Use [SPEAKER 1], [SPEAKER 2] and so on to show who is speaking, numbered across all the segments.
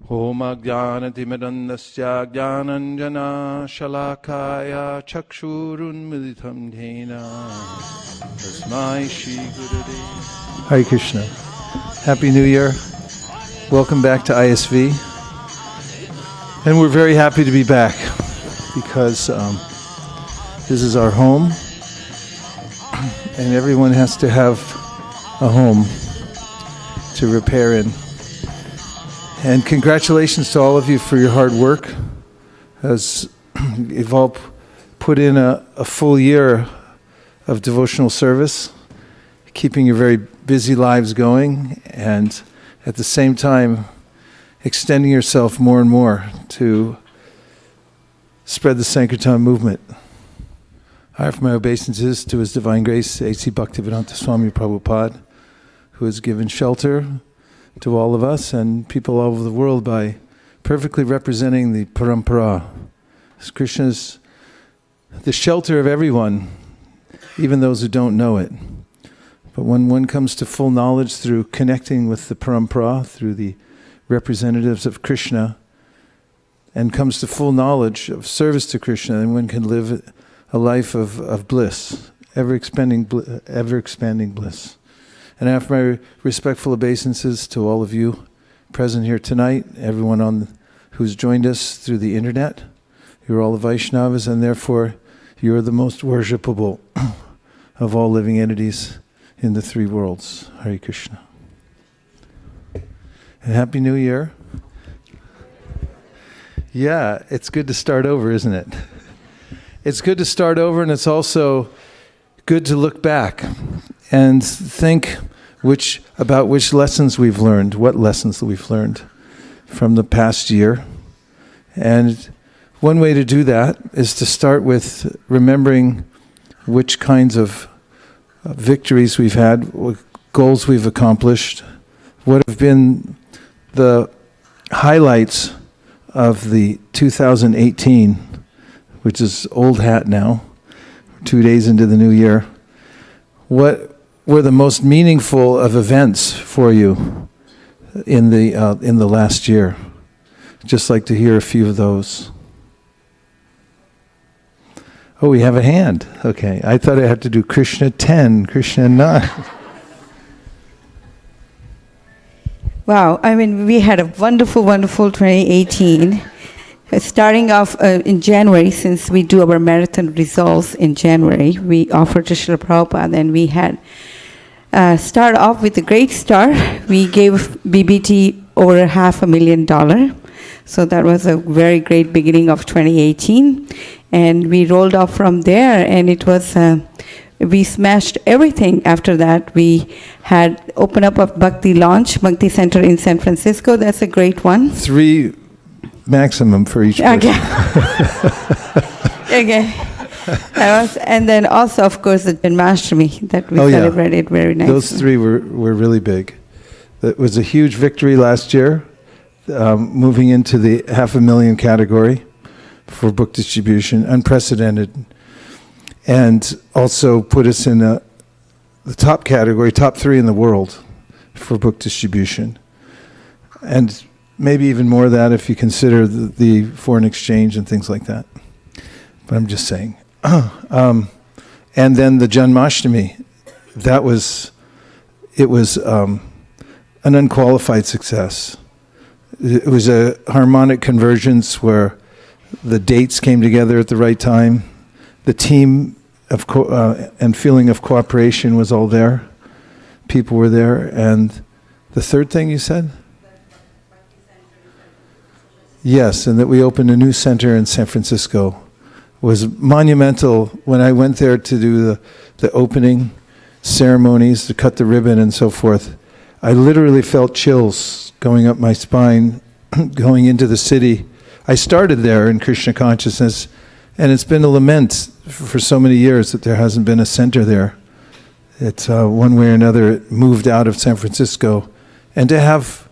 [SPEAKER 1] Om Ajnanatimirandasya Jnananjana Shalakaya Chakshurunmilitam Dhena Tasmai Shri Gurave. Hare Krishna. Happy New Year. Welcome back to ISV. And we're very happy to be back because this is our home and everyone has to have a home to repair in. And congratulations to all of you for your hard work, as you've all put in a full year of devotional service, keeping your very busy lives going, and at the same time extending yourself more and more to spread the Sankirtan movement. I offer my obeisances to His Divine Grace, A.C. Bhaktivedanta Swami Prabhupada, who has given shelter to all of us and people all over the world by perfectly representing the parampara. Krishna's the shelter of everyone, even those who don't know it. But when one comes to full knowledge through connecting with the parampara, through the representatives of Krishna, and comes to full knowledge of service to Krishna, then one can live a life of bliss, ever-expanding bliss. And I offer my respectful obeisances to all of you present here tonight, everyone who's joined us through the internet. You're all the Vaishnavas, and therefore you're the most worshipable of all living entities in the three worlds. Hare Krishna. And Happy New Year. Yeah, it's good to start over, isn't it? It's good to start over, and it's also good to look back and think about which lessons we've learned, what lessons that we've learned from the past year. And one way to do that is to start with remembering which kinds of victories we've had, what goals we've accomplished, what have been the highlights of the 2018, which is old hat now, 2 days into the new year. What were the most meaningful of events for you in the last year? Just like to hear a few of those. Oh, we have a hand. Okay, I thought I had to do Krishna 10, Krishna 9.
[SPEAKER 2] Wow, I mean, we had a wonderful, wonderful 2018. Starting off in January, since we do our marathon results in January, we offered to Srila Prabhupada, and we had start off with a great start. We gave BBT over $500,000. So that was a very great beginning of 2018. And we rolled off from there, and it was, we smashed everything after that. We had opened up a Bhakti launch, Bhakti Center in San Francisco. That's a great one.
[SPEAKER 1] 3 maximum for each person.
[SPEAKER 2] Okay. And then also, of course, the Janmashtami that we celebrated very nicely.
[SPEAKER 1] Those 3 were really big. That was a huge victory last year, moving into the $500,000 category for book distribution, unprecedented, and also put us in the top category, top 3 in the world for book distribution. And maybe even more of that if you consider the foreign exchange and things like that. But I'm just saying. And then the Janmashtami, it was an unqualified success. It was a harmonic convergence where the dates came together at the right time. The team and feeling of cooperation was all there. People were there. And the third thing you said? Yes, and that we opened a new center in San Francisco was monumental. When I went there to do the opening ceremonies, to cut the ribbon and so forth, I literally felt chills going up my spine, going into the city. I started there in Krishna consciousness, and it's been a lament for so many years that there hasn't been a center there. It's one way or another, it moved out of San Francisco. And to have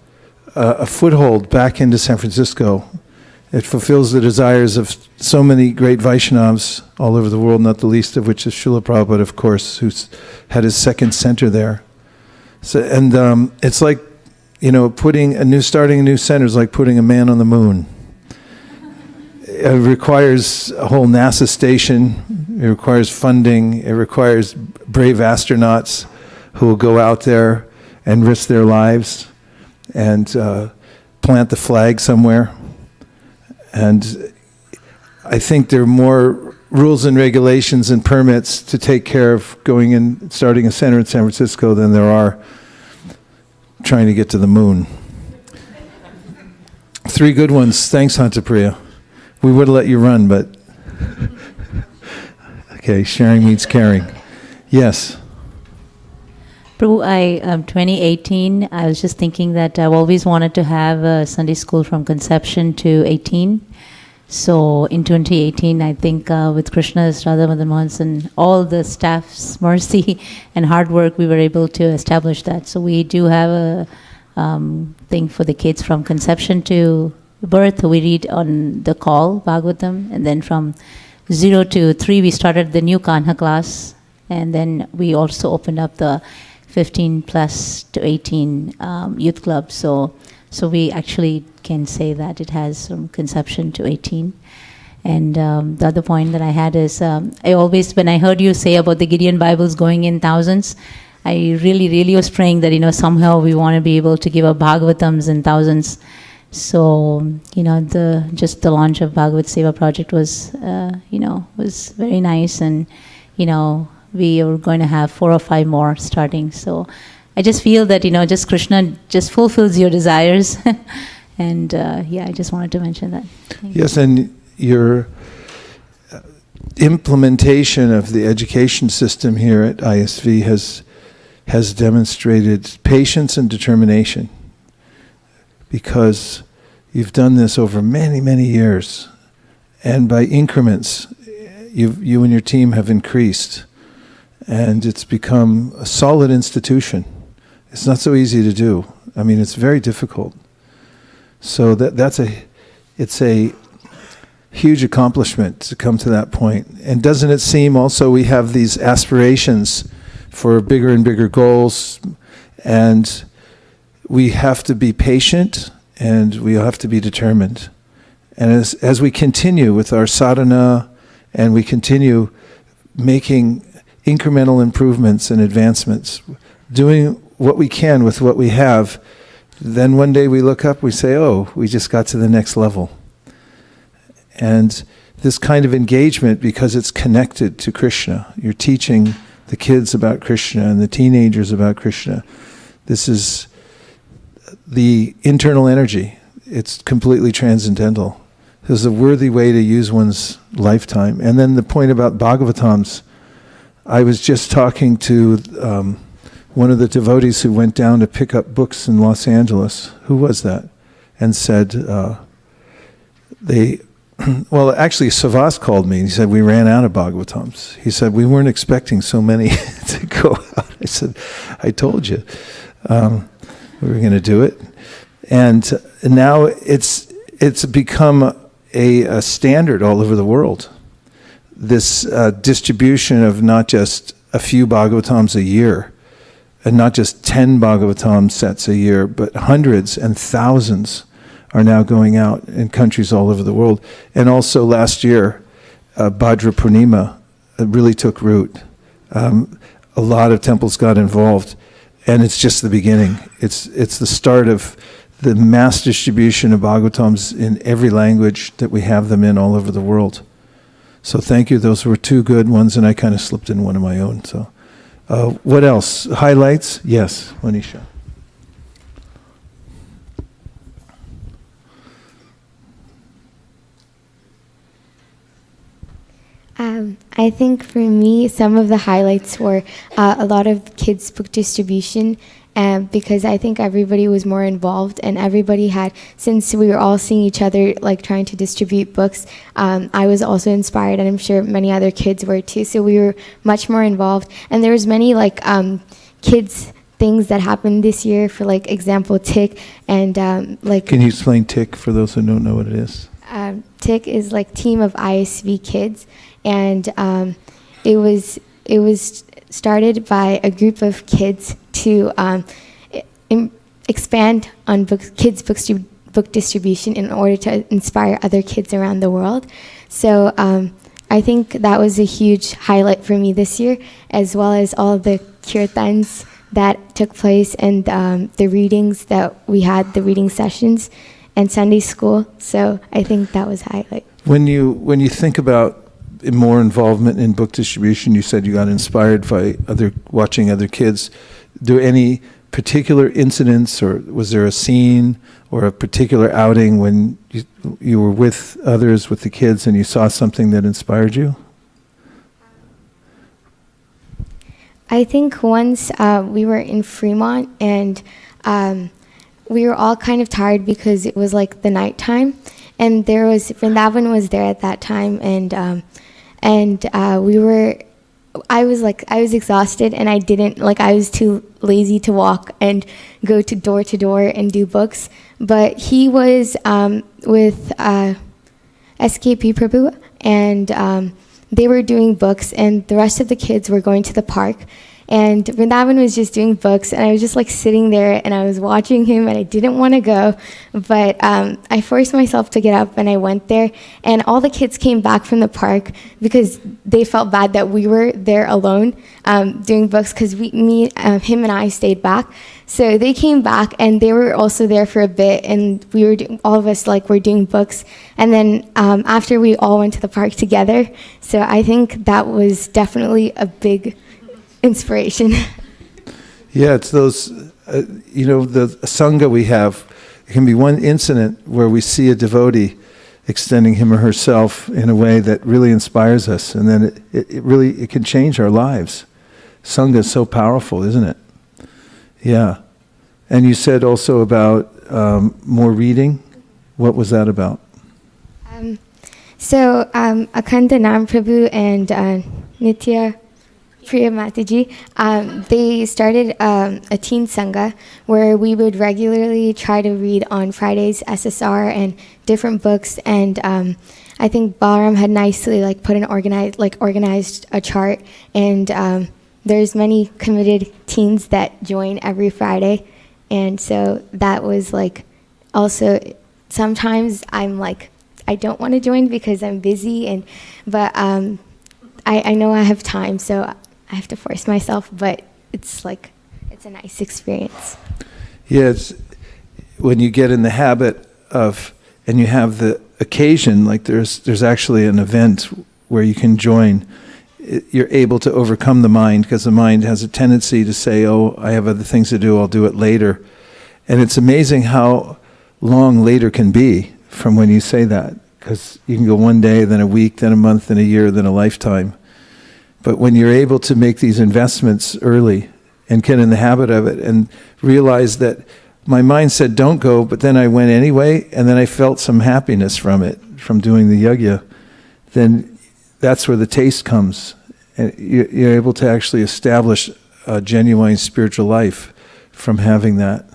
[SPEAKER 1] a foothold back into San Francisco, it fulfills the desires of so many great Vaishnavas all over the world, not the least of which is Srila Prabhupada, of course, who's had his second center there. So, and it's like, starting a new center is like putting a man on the moon. It requires a whole NASA station. It requires funding. It requires brave astronauts who will go out there and risk their lives and plant the flag somewhere. And I think there are more rules and regulations and permits to take care of going and starting a center in San Francisco than there are trying to get to the moon. 3 good ones. Thanks, Hantapriya. We would have let you run, but okay, sharing means caring. Yes.
[SPEAKER 3] Prabhu, 2018, I was just thinking that I've always wanted to have a Sunday school from conception to 18. So in 2018, I think with Krishna's, Radha Madan Mohan's, and all the staff's mercy and hard work, we were able to establish that. So we do have a thing for the kids from conception to birth. We read on the call, Bhagavatam, and then from 0 to 3, we started the new Kanha class, and then we also opened up the 15 plus to 18 youth club. So we actually can say that it has from conception to 18. And the other point that I had is, I always, when I heard you say about the Gideon Bibles going in thousands, I really was praying that, somehow we want to be able to give up Bhagavatams in thousands. So, just the launch of Bhagavat Seva project was, was very nice. And, we are going to have 4 or 5 more starting. So I just feel that, just Krishna just fulfills your desires. And I just wanted to mention that.
[SPEAKER 1] Yes, and your implementation of the education system here at ISV has demonstrated patience and determination, because you've done this over many, many years, and by increments, you and your team have increased, and it's become a solid institution. It's not so easy to do. I mean, it's very difficult. So it's a huge accomplishment to come to that point. And doesn't it seem also we have these aspirations for bigger and bigger goals, and we have to be patient and we have to be determined. And as we continue with our sadhana and we continue making incremental improvements and advancements, doing what we can with what we have, then one day we look up, we say, oh, we just got to the next level. And this kind of engagement, because it's connected to Krishna, you're teaching the kids about Krishna and the teenagers about Krishna. This is the internal energy. It's completely transcendental. This is a worthy way to use one's lifetime. And then the point about Bhagavatams, I was just talking to one of the devotees who went down to pick up books in Los Angeles. Who was that? And said, well, actually, Savas called me and he said, we ran out of Bhagavatams. He said, we weren't expecting so many to go out. I said, I told you we were going to do it. And now it's become a standard all over the world. This distribution of not just a few Bhagavatams a year, and not just 10 Bhagavatam sets a year, but hundreds and thousands are now going out in countries all over the world. And also last year, Bhadra Purnima really took root. A lot of temples got involved, and it's just the beginning. It's the start of the mass distribution of Bhagavatams in every language that we have them in all over the world. So thank you. Those were 2 good ones, and I kind of slipped in one of my own. So, what else? Highlights? Yes, Manisha.
[SPEAKER 4] I think for me, some of the highlights were a lot of kids' book distribution, because I think everybody was more involved, and everybody had, since we were all seeing each other, like trying to distribute books, I was also inspired, and I'm sure many other kids were too, so we were much more involved. And there was many kids things that happened this year, for like example, TIC, and Can
[SPEAKER 1] you explain TIC for those who don't know what it is?
[SPEAKER 4] TIC is like Team of ISV Kids, and it was started by a group of kids to expand on kids' book distribution in order to inspire other kids around the world. So I think that was a huge highlight for me this year, as well as all the kirtans that took place and the readings that we had, the reading sessions and Sunday school. So I think that was a highlight.
[SPEAKER 1] When you think about more involvement in book distribution, you said you got inspired by watching other kids. Do any particular incidents, or was there a scene or a particular outing when you were with others, with the kids, and you saw something that inspired you?
[SPEAKER 4] I think once we were in Fremont, and we were all kind of tired because it was like the nighttime, and Vrindavan was there at that time, and I was exhausted, and I was too lazy to walk and go to door and do books. But he was with SKP Prabhu, and they were doing books, and the rest of the kids were going to the park. And Vrindavan was just doing books, and I was just like sitting there, and I was watching him, and I didn't want to go, but I forced myself to get up, and I went there, and all the kids came back from the park because they felt bad that we were there alone doing books, because him and I stayed back. So they came back, and they were also there for a bit, and all of us were doing books, and then after we all went to the park together. So I think that was definitely a big inspiration.
[SPEAKER 1] Yeah, it's those, the Sangha we have, it can be one incident where we see a devotee extending him or herself in a way that really inspires us, and then it can change our lives. Sangha is so powerful, isn't it? Yeah. And you said also about more reading. What was that about?
[SPEAKER 4] So Akhanda Nam Prabhu and Nitya Priya Mataji, they started a teen sangha where we would regularly try to read on Fridays SSR and different books, and I think Balaram had nicely organized a chart, and there's many committed teens that join every Friday, and so that was also sometimes I'm I don't want to join because I'm busy, but I know I have time, so I have to force myself, but it's a nice experience.
[SPEAKER 1] Yeah, it's when you get in the habit of, and you have the occasion, there's actually an event where you can join, you're able to overcome the mind, because the mind has a tendency to say, oh, I have other things to do, I'll do it later. And it's amazing how long later can be from when you say that, because you can go one day, then a week, then a month, then a year, then a lifetime. But when you're able to make these investments early and get in the habit of it and realize that my mind said don't go, but then I went anyway, and then I felt some happiness from it, from doing the yajna, then that's where the taste comes. And you're able to actually establish a genuine spiritual life from having that.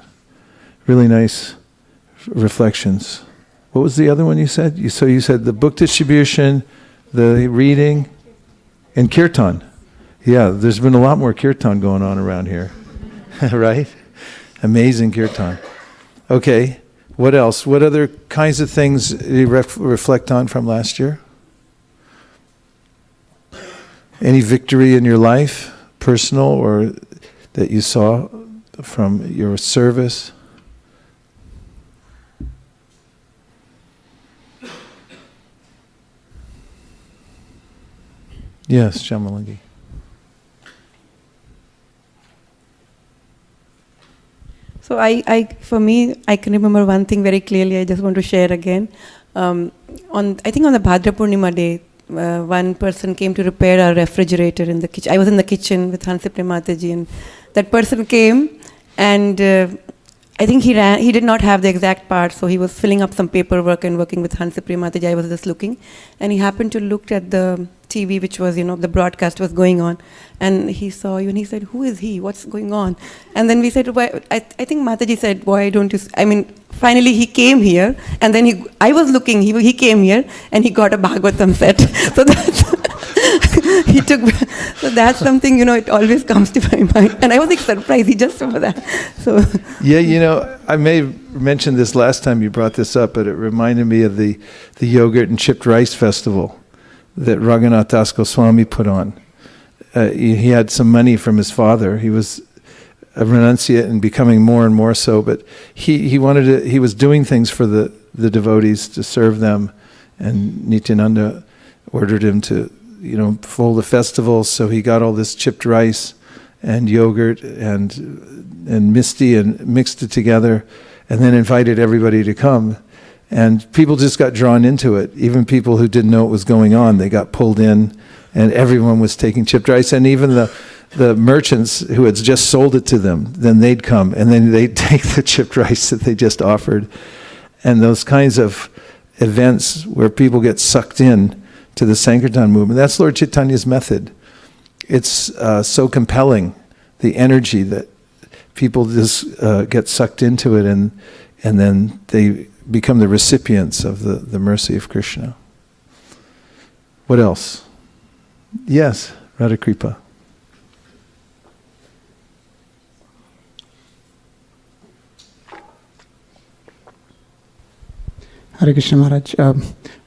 [SPEAKER 1] Really nice reflections. What was the other one you said? So you said the book distribution, the reading, and kirtan. Yeah, there's been a lot more kirtan going on around here. Right? Amazing kirtan. Okay, what else? What other kinds of things do you reflect on from last year? Any victory in your life, personal, or that you saw from your service? Yes, Jamalangi.
[SPEAKER 5] So for me, I can remember one thing very clearly. I just want to share again. I think on the Bhadra Purnima day, one person came to repair our refrigerator in the kitchen. I was in the kitchen with Hansipre Mataji, and that person came, and I think he did not have the exact part, so he was filling up some paperwork and working with Hansipre Mataji. I was just looking, and he happened to look at the TV, which was, the broadcast was going on, and he saw you, and he said, who is he? What's going on? And then we said, why? I think Mataji said, why don't you, finally he came here, and then I was looking, he came here, and he got a Bhagavatam set. So he took, so that's something, it always comes to my mind. And I was like surprised, he just saw that. So
[SPEAKER 1] Yeah, I may have mentioned this last time you brought this up, but it reminded me of the yogurt and chipped rice festival that Raghunath Das Goswami put on. He had some money from his father. He was a renunciate and becoming more and more so, but he was doing things for the devotees to serve them, and Nityananda ordered him to hold a festival, so he got all this chipped rice and yogurt and misti and mixed it together, and then invited everybody to come. And people just got drawn into it. Even people who didn't know what was going on, they got pulled in, and everyone was taking chipped rice. And even the merchants who had just sold it to them, then they'd come, and then they'd take the chipped rice that they just offered. And those kinds of events where people get sucked in to the Sankirtan movement, that's Lord Chaitanya's method. It's so compelling, the energy that people just get sucked into it, and then they become the recipients of the mercy of Krishna. What else? Yes, Radha Kripa.
[SPEAKER 6] Hare Krishna Maharaj,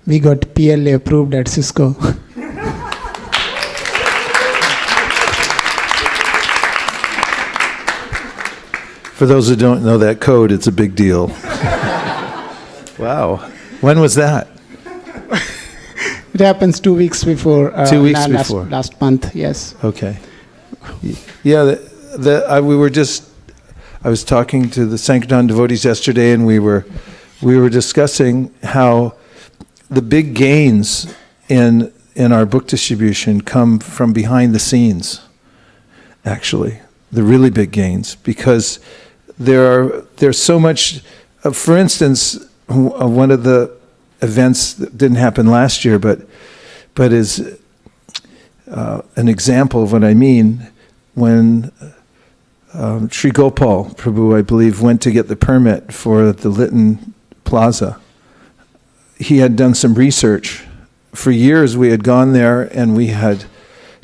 [SPEAKER 6] we got PLA approved at Cisco.
[SPEAKER 1] For those who don't know that code, it's a big deal. Wow. When was that?
[SPEAKER 6] It happens 2 weeks before.
[SPEAKER 1] 2 weeks before.
[SPEAKER 6] Last month, yes.
[SPEAKER 1] Okay. Yeah, I was talking to the Sankirtan devotees yesterday, and we were discussing how the big gains in our book distribution come from behind the scenes, actually. The really big gains, because there's so much, for instance, one of the events that didn't happen last year, but is an example of what I mean, when Sri Gopal Prabhu, I believe, went to get the permit for the Lytton Plaza. He had done some research. For years we had gone there and we had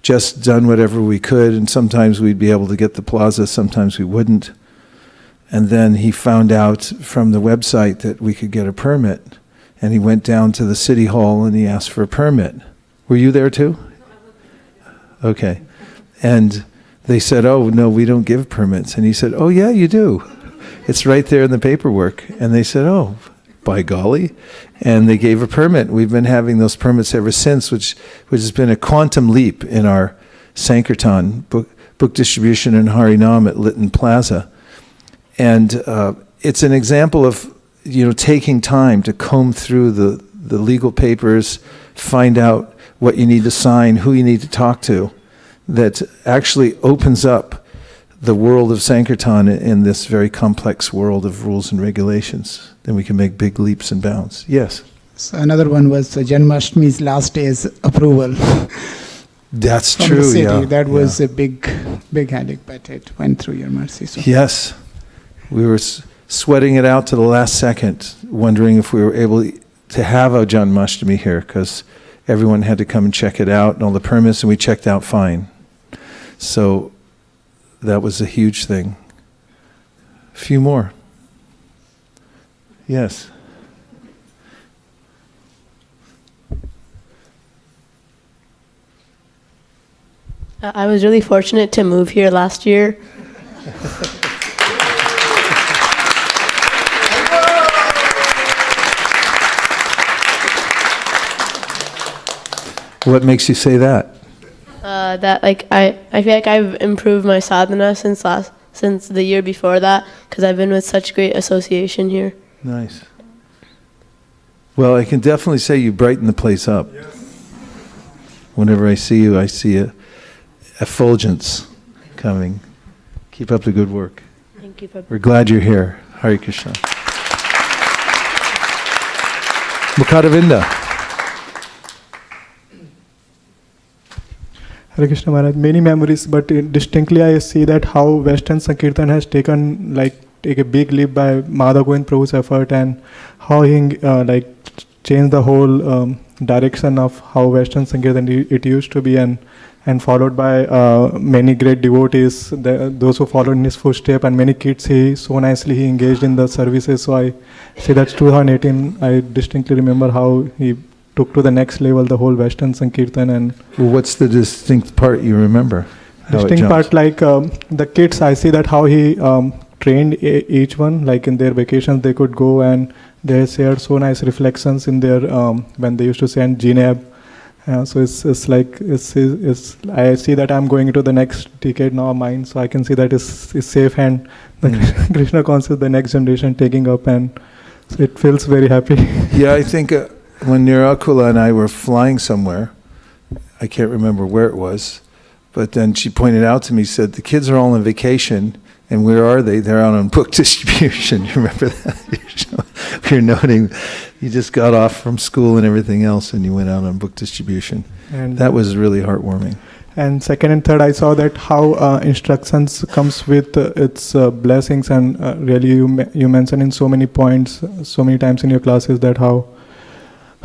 [SPEAKER 1] just done whatever we could, and sometimes we'd be able to get the plaza, sometimes we wouldn't. And then he found out from the website that we could get a permit, and he went down to the city hall and he asked for a permit. Were you there too? Okay. And they said, "Oh, no, we don't give permits." And he said, "Oh, yeah, you do. It's right there in the paperwork." And they said, "Oh, by golly." And they gave a permit. We've been having those permits ever since, which has been a quantum leap in our Sankirtan book distribution in Harinam at Lytton Plaza. And it's an example of taking time to comb through the legal papers, find out what you need to sign, who you need to talk to, that actually opens up the world of Sankirtan in this very complex world of rules and regulations. Then we can make big leaps and bounds. Yes?
[SPEAKER 6] So another one was Janmashtami's last day's approval.
[SPEAKER 1] That's
[SPEAKER 6] from
[SPEAKER 1] true,
[SPEAKER 6] the city.
[SPEAKER 1] yeah.
[SPEAKER 6] That was a big headache, but it went through your mercy. So.
[SPEAKER 1] Yes. We were sweating it out to the last second, wondering if we were able to have a Janmashtami here, because everyone had to come and check it out and all the permits, and we checked out fine. So that was a huge thing. A few more. Yes.
[SPEAKER 7] I was really fortunate to move here last year.
[SPEAKER 1] What makes you say that?
[SPEAKER 7] That I feel like I've improved my sadhana since the year before that, because I've been with such great association here.
[SPEAKER 1] Nice. Well, I can definitely say you brighten the place up. Yes. Whenever I see you, I see a effulgence coming. Keep up the good work.
[SPEAKER 7] Thank you, Prabhu.
[SPEAKER 1] We're glad you're here. Hare Krishna. Mukadavinda.
[SPEAKER 8] Hare Krishna Maharaj, many memories, but distinctly I see that how Western Sankirtan has take a big leap by Madhav Govind Prabhu's effort, and how he changed the whole direction of how Western Sankirtan it used to be, and followed by many great devotees, those who followed in his footsteps, and many kids. He engaged in the services. So I say that's 2018. I distinctly remember how he took to the next level the whole Western Sankirtan. And
[SPEAKER 1] Well, what's the distinct part you remember? How it
[SPEAKER 8] distinct
[SPEAKER 1] jumps?
[SPEAKER 8] part, like the kids, I see that how he trained each one, like in their vacations they could go and they shared so nice reflections in their when they used to send GNAB. So it's like I see that I'm going into the next decade now of mine, so I can see that it's safe, and the Krishna consciousness, the next generation taking up, and so it feels very happy.
[SPEAKER 1] Yeah, I think when Nirakula and I were flying somewhere, I can't remember where it was, but then she pointed out to me, said, the kids are all on vacation, and where are they? They're out on book distribution. You remember that? You're noting you just got off from school and everything else, and you went out on book distribution.
[SPEAKER 8] And
[SPEAKER 1] that was really heartwarming.
[SPEAKER 8] And second and third, I saw that how instructions comes with its blessings, and really you mentioned in so many points, so many times in your classes that how.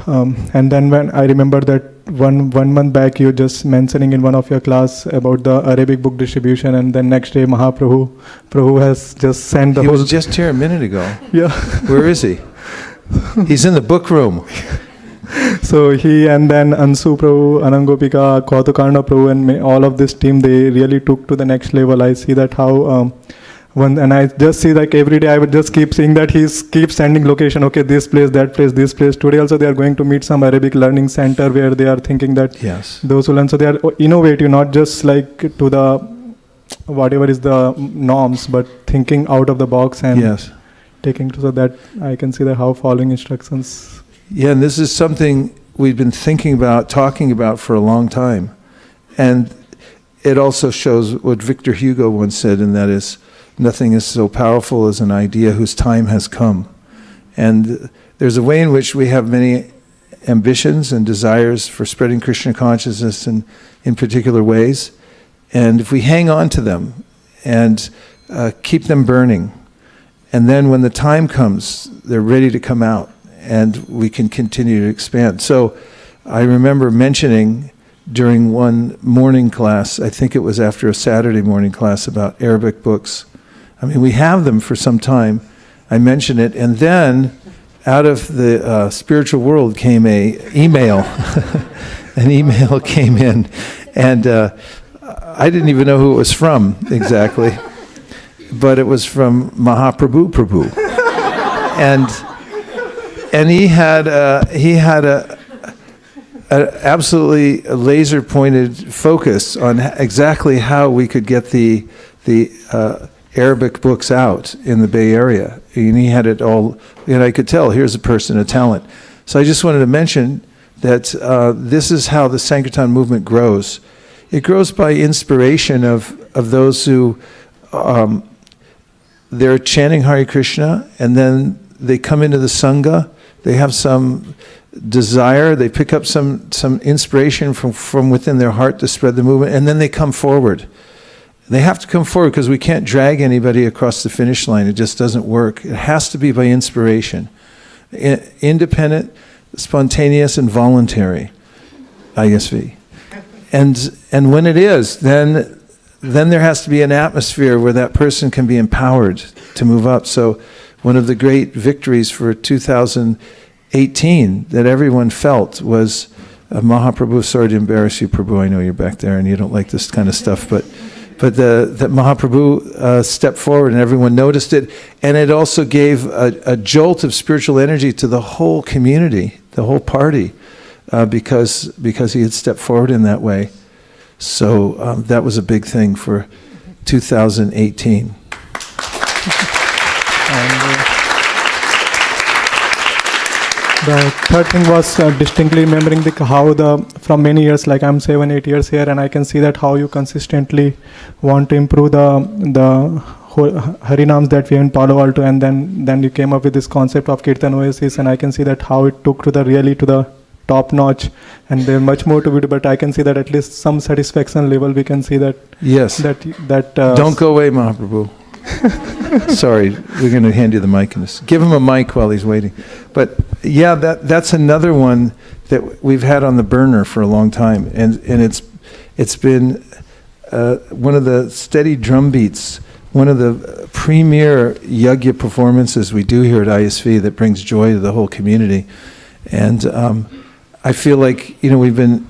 [SPEAKER 8] And then when I remember that one month back, you just mentioning in one of your class about the Arabic book distribution, and then next day Prabhu has just sent the
[SPEAKER 1] He
[SPEAKER 8] whole.
[SPEAKER 1] was just here a minute ago.
[SPEAKER 8] Yeah.
[SPEAKER 1] Where is he? He's in the book room.
[SPEAKER 8] So he and then Ansu Prabhu, Anangopika, Kautukarna Prabhu, and all of this team, they really took to the next level. I see that how. And I just see like every day I would just keep seeing that he keeps sending location, okay, this place, that place, this place. Today also they are going to meet some Arabic learning center where they are thinking that those who learn, so they are innovative, not just like to the whatever is the norms, but thinking out of the box and taking to, so that I can see that how following instructions.
[SPEAKER 1] Yeah, and this is something we've been thinking about, talking about for a long time. And it also shows what Victor Hugo once said, and that is, nothing is so powerful as an idea whose time has come. And there's a way in which we have many ambitions and desires for spreading Krishna consciousness in particular ways. And if we hang on to them and keep them burning, and then when the time comes, they're ready to come out, and we can continue to expand. So I remember mentioning during one morning class, I think it was after a Saturday morning class, about Arabic books. I mean, we have them for some time. I mentioned it, and then out of the spiritual world came an email. An email came in, and I didn't even know who it was from exactly, but it was from Mahaprabhu Prabhu, and he had a absolutely laser pointed focus on exactly how we could get the Arabic books out in the Bay Area. And he had it all, and I could tell, here's a person, a talent. So I just wanted to mention that this is how the Sankirtan movement grows. It grows by inspiration of those who, they're chanting Hare Krishna, and then they come into the Sangha, they have some desire, they pick up some inspiration from within their heart to spread the movement, and then they come forward. They have to come forward because we can't drag anybody across the finish line. It just doesn't work. It has to be by inspiration. Independent, spontaneous, and voluntary. ISV. And when it is, then there has to be an atmosphere where that person can be empowered to move up. So one of the great victories for 2018 that everyone felt was Mahaprabhu. Sorry to embarrass you, Prabhu. I know you're back there and you don't like this kind of stuff, but that Mahaprabhu stepped forward and everyone noticed it, and it also gave a jolt of spiritual energy to the whole community, the whole party, because he had stepped forward in that way. So that was a big thing for 2018.
[SPEAKER 8] The third thing was distinctly remembering how from many years, like I'm 7-8 years here, and I can see that how you consistently want to improve the Harinams that we have in Palo Alto, and then you came up with this concept of Kirtan Oasis, and I can see that how it took to the top notch, and there's much more to it, but I can see that at least some satisfaction level we can see that.
[SPEAKER 1] Yes.
[SPEAKER 8] That
[SPEAKER 1] don't go away, Mahaprabhu. Sorry, we're going to hand you the mic. Give him a mic while he's waiting. But Yeah, that's another one that we've had on the burner for a long time, and it's been one of the steady drum beats, one of the premier yagya performances we do here at ISV that brings joy to the whole community. And I feel like, we've been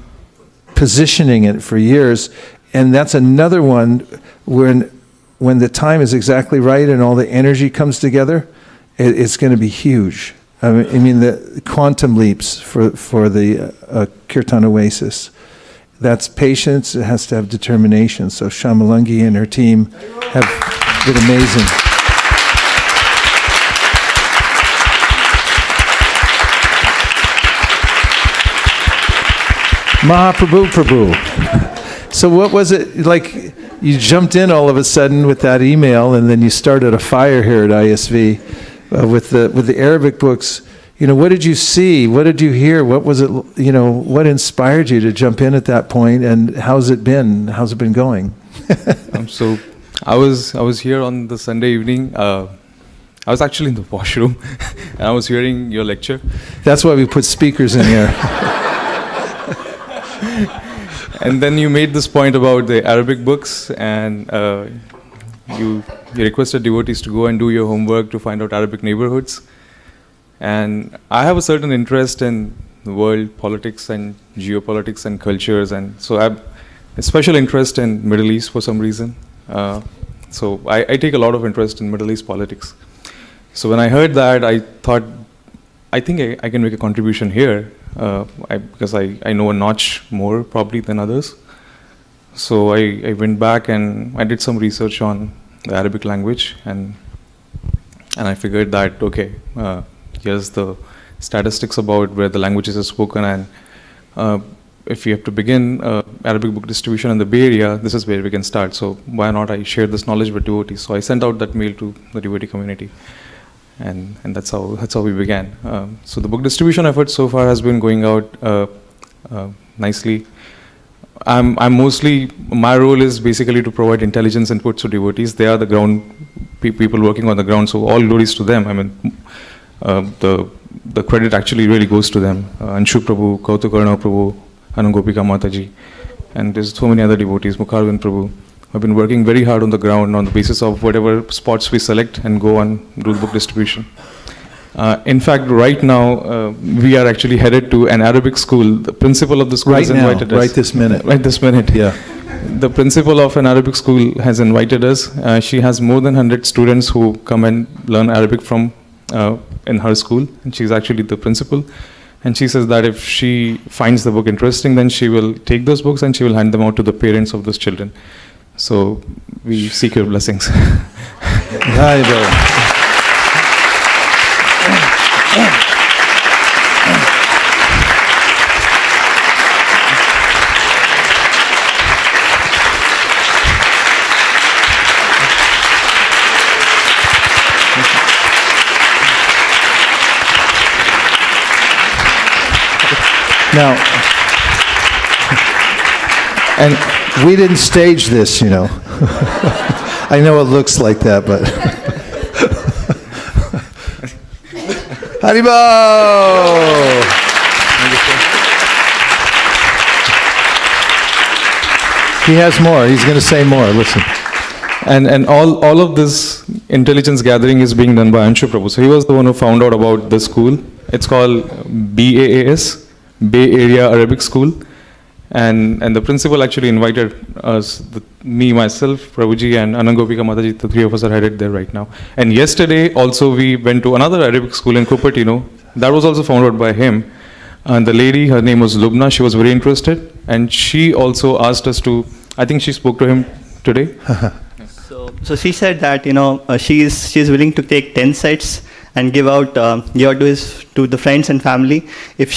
[SPEAKER 1] positioning it for years, and that's another one when the time is exactly right and all the energy comes together, it's going to be huge. I mean the quantum leaps for the Kirtan Oasis. That's patience. It has to have determination. So Shamalangi and her team have been amazing. Mahaprabhu Prabhu. So what was it like? You jumped in all of a sudden with that email, and then you started a fire here at ISV with the Arabic books. What did you see? What did you hear? What was it? What inspired you to jump in at that point? And how's it been? How's it been going?
[SPEAKER 9] So I was here on the Sunday evening. I was actually in the washroom, and I was hearing your lecture.
[SPEAKER 1] That's why we put speakers in here.
[SPEAKER 9] And then you made this point about the Arabic books, and you requested devotees to go and do your homework to find out Arabic neighborhoods. And I have a certain interest in the world politics and geopolitics and cultures, and so I have a special interest in Middle East for some reason. So I take a lot of interest in Middle East politics. So when I heard that, I thought, I think I can make a contribution here, because I know a notch more probably than others. So I went back and I did some research on the Arabic language, and I figured that, okay, here's the statistics about where the languages are spoken, and if you have to begin Arabic book distribution in the Bay Area, this is where we can start. So why not I share this knowledge with devotees? So I sent out that mail to the devotee community, and that's how we began. So the book distribution effort so far has been going out nicely. I'm mostly, my role is basically to provide intelligence inputs to devotees. They are the ground people working on the ground, so all glories to them. I mean, the credit actually really goes to them. Anshu Prabhu, Kautukarna Prabhu, Anangopika Mataji, and there's so many other devotees, Mukharvind Prabhu, have been working very hard on the ground on the basis of whatever spots we select and go and do the book distribution. In fact, right now, we are actually headed to an Arabic school. The principal of the school has invited us.
[SPEAKER 1] Right this minute.
[SPEAKER 9] Right this minute.
[SPEAKER 1] Yeah.
[SPEAKER 9] The principal of an Arabic school has invited us. She has more than 100 students who come and learn Arabic from in her school, and she's actually the principal. And she says that if she finds the book interesting, then she will take those books and she will hand them out to the parents of those children. So we seek your blessings.
[SPEAKER 1] Hi, brother. Now, and we didn't stage this, I know it looks like that, but Haribo! He has more. He's going to say more. Listen.
[SPEAKER 9] And all of this intelligence gathering is being done by Anshu Prabhu. So he was the one who found out about the school. It's called BAAS, Bay Area Arabic School. And the principal actually invited us, me, myself, Prabhuji, and Anangopika Mataji. The three of us are headed there right now. And yesterday also we went to another Arabic school in Cupertino. That was also founded by him. And the lady, her name was Lubna. She was very interested, and she also asked us to. I think she spoke to him today.
[SPEAKER 10] So she said that she is willing to take 10 sets and give out to the friends and family if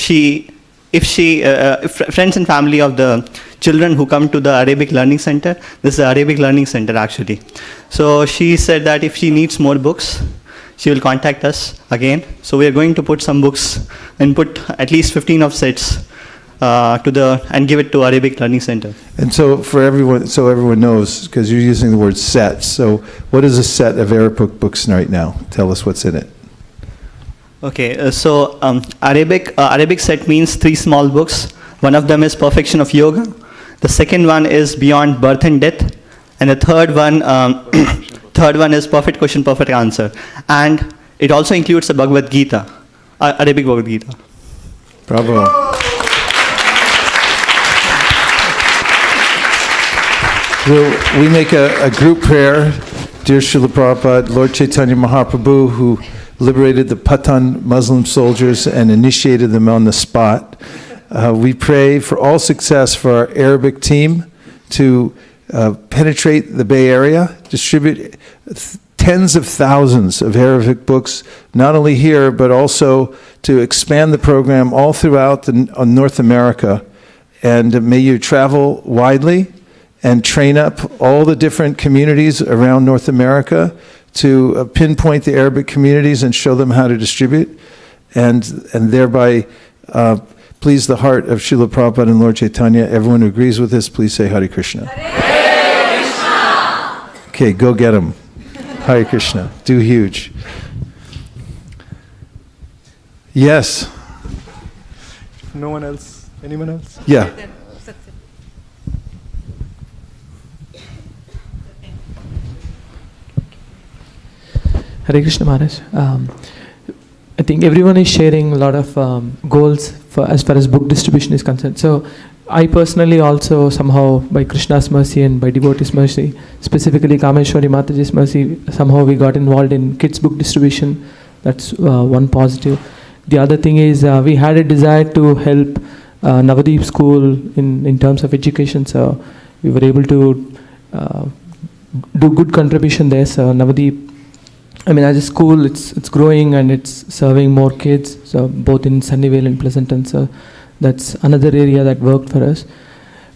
[SPEAKER 10] friends and family of the children who come to the Arabic Learning Center. This is the Arabic Learning Center actually. So she said that if she needs more books, she will contact us again. So we are going to put some books and put at least 15 of sets and give it to Arabic Learning Center.
[SPEAKER 1] And so for everyone, so everyone knows, because you're using the word set. So what is a set of Arabic books right now? Tell us what's in it.
[SPEAKER 10] Okay, Arabic set means 3 small books. One of them is Perfection of Yoga. The second one is Beyond Birth and Death, and the third one, third one is Perfect Question, Perfect Answer. And it also includes the Bhagavad Gita, Arabic Bhagavad Gita.
[SPEAKER 1] Bravo. We make a group prayer. Dear Srila Prabhupada, Lord Chaitanya Mahaprabhu, who liberated the Pathan Muslim soldiers and initiated them on the spot. We pray for all success for our Arabic team to penetrate the Bay Area, distribute tens of thousands of Arabic books, not only here, but also to expand the program all throughout North America. And may you travel widely and train up all the different communities around North America to pinpoint the Arabic communities and show them how to distribute, and thereby please the heart of Srila Prabhupada and Lord Chaitanya. Everyone who agrees with this, please say Hare Krishna. Hare Krishna. Okay, go get them. Hare Krishna. Do huge. Yes.
[SPEAKER 8] No one else? Anyone else?
[SPEAKER 1] Yeah.
[SPEAKER 11] Hare Krishna Maharaj. I think everyone is sharing a lot of goals as far as book distribution is concerned. So I personally also somehow, by Krishna's mercy and by devotees' mercy, specifically Kameshwari Mataji's mercy, somehow we got involved in kids' book distribution. That's one positive. The other thing is we had a desire to help Navadeep school in terms of education. So we were able to do good contribution there. So Navadeep, I mean, as a school, it's growing and it's serving more kids, so both in Sunnyvale and Pleasanton. So that's another area that worked for us.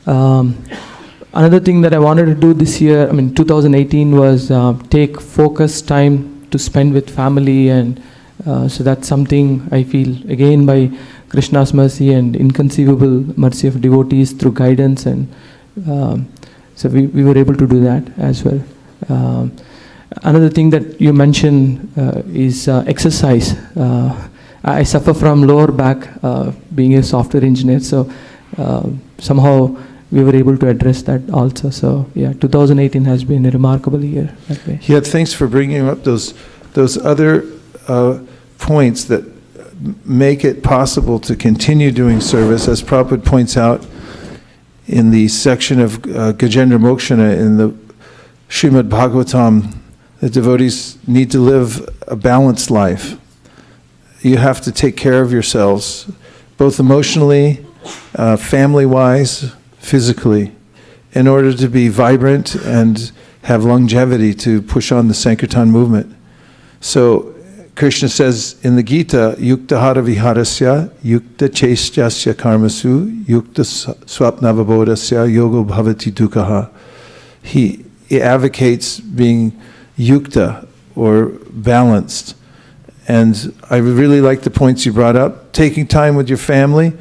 [SPEAKER 11] Another thing that I wanted to do this year, 2018, was take focused time to spend with family, and so that's something I feel, again, by Krishna's mercy and inconceivable mercy of devotees through guidance, and so we were able to do that as well. Another thing that you mentioned is exercise. I suffer from lower back, being a software engineer, so somehow we were able to address that also. So yeah, 2018 has been a remarkable year that way.
[SPEAKER 1] Yeah, thanks for bringing up those other points that make it possible to continue doing service. As Prabhupada points out in the section of Gajendra Mokshana in the Srimad Bhagavatam, the devotees need to live a balanced life. You have to take care of yourselves, both emotionally, family-wise, physically, in order to be vibrant and have longevity to push on the Sankirtan movement. So Krishna says in the Gita, Yukta hara viharasya, Yukta chestasya karmasu, Yukta swapnavabodasya, yogo bhavati dukkha. He advocates being yukta, or balanced. And I really like the points you brought up. Taking time with your family.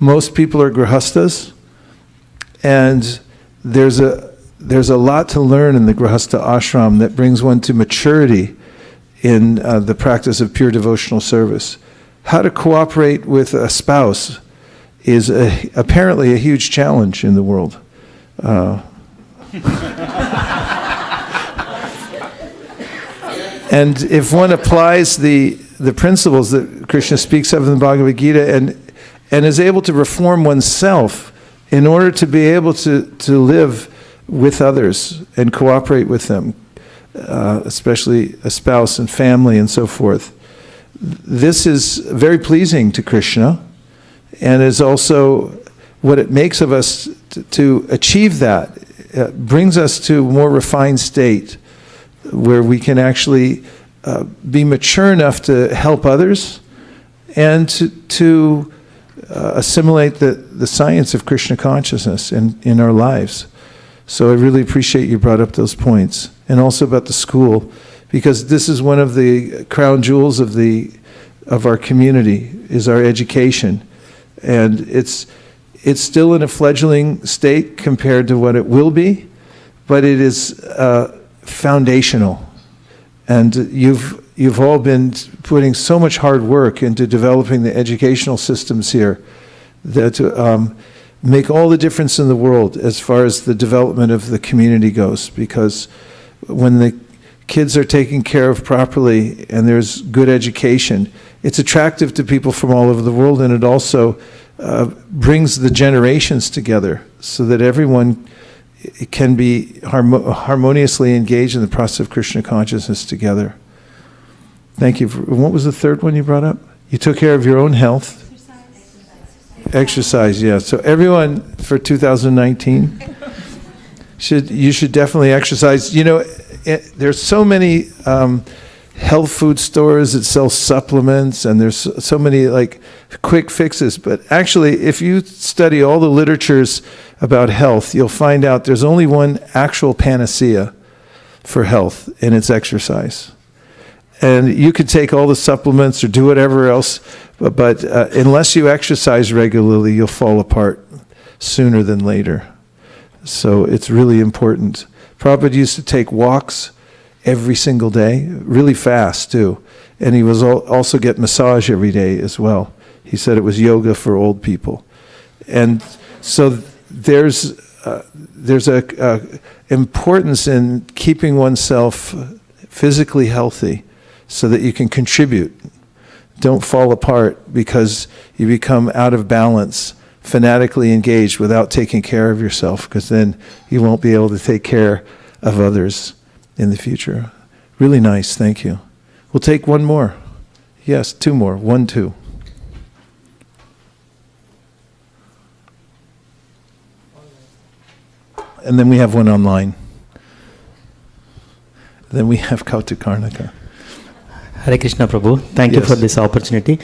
[SPEAKER 1] Most people are grihastas, and there's a lot to learn in the grihastha ashram that brings one to maturity in the practice of pure devotional service. How to cooperate with a spouse is apparently a huge challenge in the world. And if one applies the principles that Krishna speaks of in the Bhagavad Gita and is able to reform oneself in order to be able to live with others and cooperate with them, especially a spouse and family and so forth, this is very pleasing to Krishna, and is also what it makes of us to achieve that. Brings us to a more refined state where we can actually be mature enough to help others and to assimilate the science of Krishna consciousness in our lives. So I really appreciate you brought up those points, and also about the school, because this is one of the crown jewels of our community, is our education, and it's still in a fledgling state compared to what it will be, but it is foundational. And you've you've all been putting so much hard work into developing the educational systems here that make all the difference in the world as far as the development of the community goes. Because when the kids are taken care of properly and there's good education, it's attractive to people from all over the world, and it also brings the generations together so that everyone can be harmoniously engaged in the process of Krishna consciousness together. Thank you. What was the third one you brought up? You took care of your own health. Exercise, yeah. So everyone for 2019 you should definitely exercise. You know, there's so many health food stores that sell supplements, and there's so many like quick fixes. But actually, if you study all the literatures about health, you'll find out there's only one actual panacea for health, and it's exercise. And you could take all the supplements or do whatever else, but unless you exercise regularly, you'll fall apart sooner than later. So it's really important. Prabhupada used to take walks every single day, really fast too. And he was also get massage every day as well. He said it was yoga for old people. And so there's a importance in keeping oneself physically healthy so that you can contribute. Don't fall apart because you become out of balance, fanatically engaged without taking care of yourself, because then you won't be able to take care of others in the future. Really nice, thank you. We'll take one more. Yes, two more. 1, 2. And then we have one online. Then we have Kautakarnaka.
[SPEAKER 12] Hare Krishna Prabhu, thank you
[SPEAKER 1] Yes.
[SPEAKER 12] for this opportunity.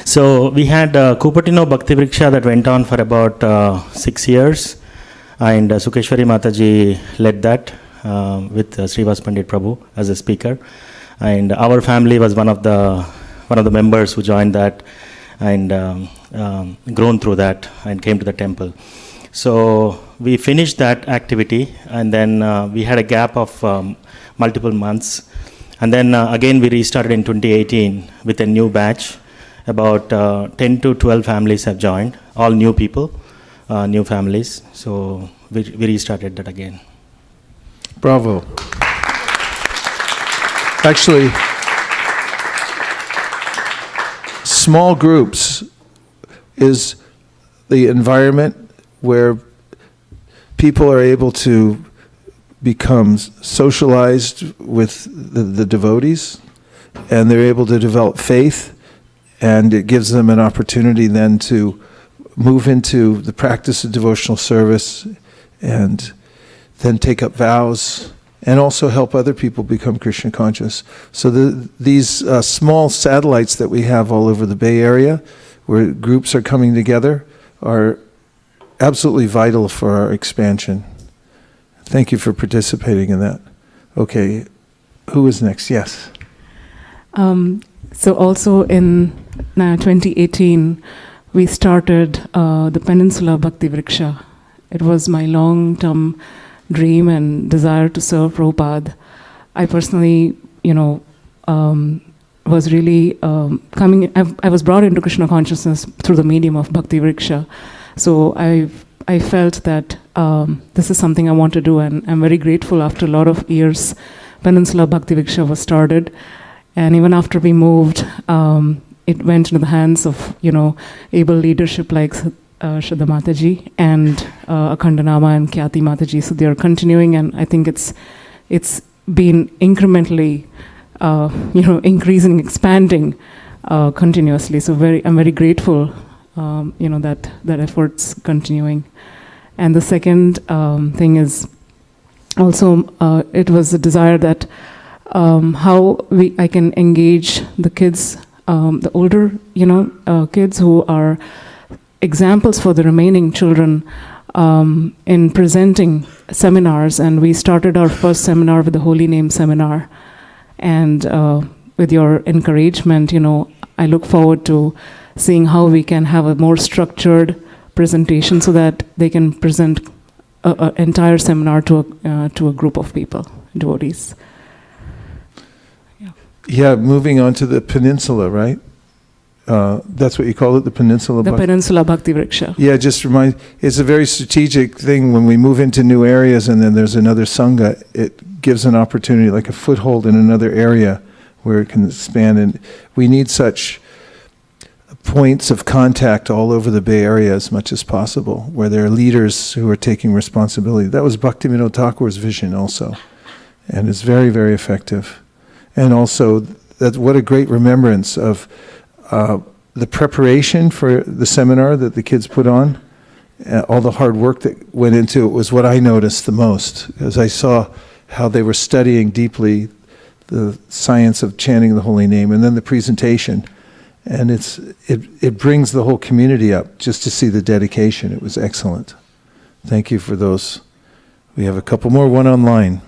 [SPEAKER 12] So we had Kupatino Bhakti Vriksha that went on for about 6 years, and Sukeshwari Mataji led that with Srivas Pandit Prabhu as a speaker, and our family was one of the members who joined that and grown through that and came to the temple. So we finished that activity, and then we had a gap of multiple months. And then again we restarted in 2018 with a new batch. About 10 to 12 families have joined, all new people, new families. So we restarted that again.
[SPEAKER 1] Bravo. Actually, small groups is the environment where people are able to become socialized with the devotees, and they're able to develop faith, and it gives them an opportunity then to move into the practice of devotional service and then take up vows and also help other people become Krishna conscious. So these small satellites that we have all over the Bay Area, where groups are coming together, are absolutely vital for our expansion. Thank you for participating in that. Okay, who is next? Yes.
[SPEAKER 13] So also in 2018, we started the Peninsula Bhakti Vriksha. It was my long-term dream and desire to serve Prabhupada. I personally, was really I was brought into Krishna consciousness through the medium of Bhakti Vriksha. So I felt that this is something I want to do, and I'm very grateful. After a lot of years, Peninsula Bhakti Vriksha was started, and even after we moved, it went into the hands of able leadership like Shraddha Mataji and Akhandanama and Kyati Mataji. So they are continuing, and I think it's been incrementally increasing, expanding continuously. So I'm very grateful. That effort's continuing. And the second thing is also it was a desire that how I can engage the kids, the older kids who are examples for the remaining children in presenting seminars. And we started our first seminar with the Holy Name Seminar. And with your encouragement, I look forward to seeing how we can have a more structured presentation so that they can present an entire seminar to a group of people, devotees. Yeah.
[SPEAKER 1] Yeah, moving on to the peninsula, right? That's what you call it, the peninsula.
[SPEAKER 13] The Peninsula Bhakti Vriksha.
[SPEAKER 1] Yeah, just it's a very strategic thing when we move into new areas and then there's another Sangha, it gives an opportunity, like a foothold in another area where it can expand. And we need such points of contact all over the Bay Area as much as possible, where there are leaders who are taking responsibility. That was Bhaktivinoda Thakur's vision also. And it's very, very effective. And also, what a great remembrance of the preparation for the seminar that the kids put on. All the hard work that went into it was what I noticed the most, as I saw how they were studying deeply the science of chanting the holy name, and then the presentation. And it brings the whole community up just to see the dedication. It was excellent. Thank you for those. We have a couple more, one online.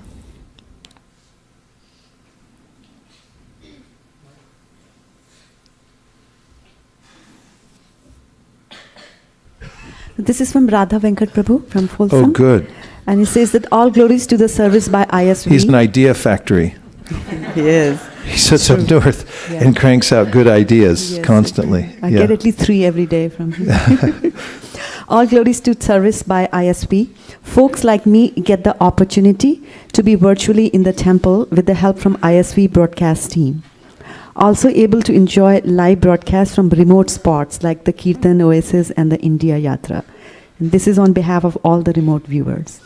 [SPEAKER 14] This is from Radha Venkat Prabhu from Folsom.
[SPEAKER 1] Oh, good.
[SPEAKER 14] And he says that all glories to the service by ISV.
[SPEAKER 1] He's an idea factory.
[SPEAKER 14] He is.
[SPEAKER 1] He sits up north and cranks out good ideas constantly.
[SPEAKER 14] I get at least 3 every day from him. All glories to service by ISV. Folks like me get the opportunity to be virtually in the temple with the help from ISV broadcast team. Also able to enjoy live broadcasts from remote spots like the Kirtan Oasis and the India Yatra. And this is on behalf of all the remote viewers.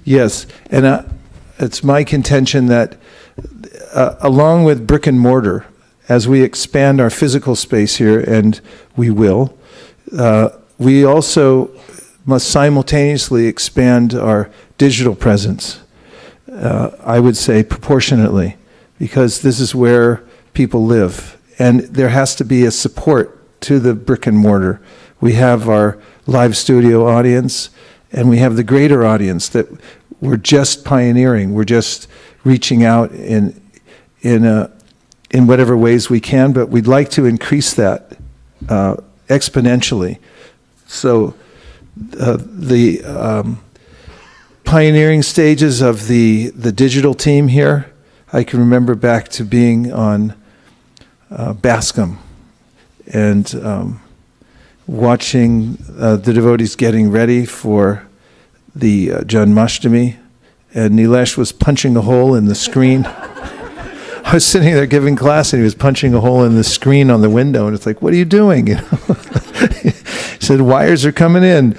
[SPEAKER 1] Yes, and it's my contention that along with brick and mortar, as we expand our physical space here, and we will, we also must simultaneously expand our digital presence, I would say proportionately, because this is where people live. And there has to be a support to the brick and mortar. We have our live studio audience, and we have the greater audience that we're just pioneering. We're just reaching out in whatever ways we can, but we'd like to increase that exponentially. So the pioneering stages of the digital team here, I can remember back to being on Bascom and watching the devotees getting ready for the Janmashtami, and Nilesh was punching a hole in the screen. I was sitting there giving class, and he was punching a hole in the screen on the window, and it's like, what are you doing? You know? He said, wires are coming in.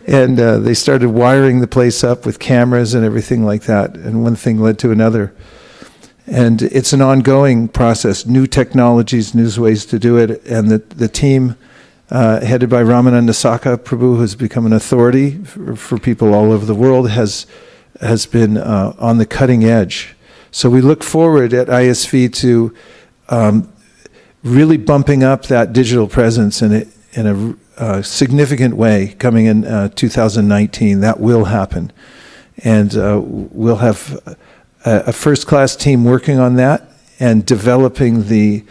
[SPEAKER 1] And they started wiring the place up with cameras and everything like that, and one thing led to another. And it's an ongoing process, new technologies, new ways to do it, and the team headed by Ramananda Saka Prabhu, who's become an authority for people all over the world, has been on the cutting edge. So we look forward at ISV to really bumping up that digital presence in a significant way coming in 2019. That will happen. And we'll have a first-class team working on that and developing the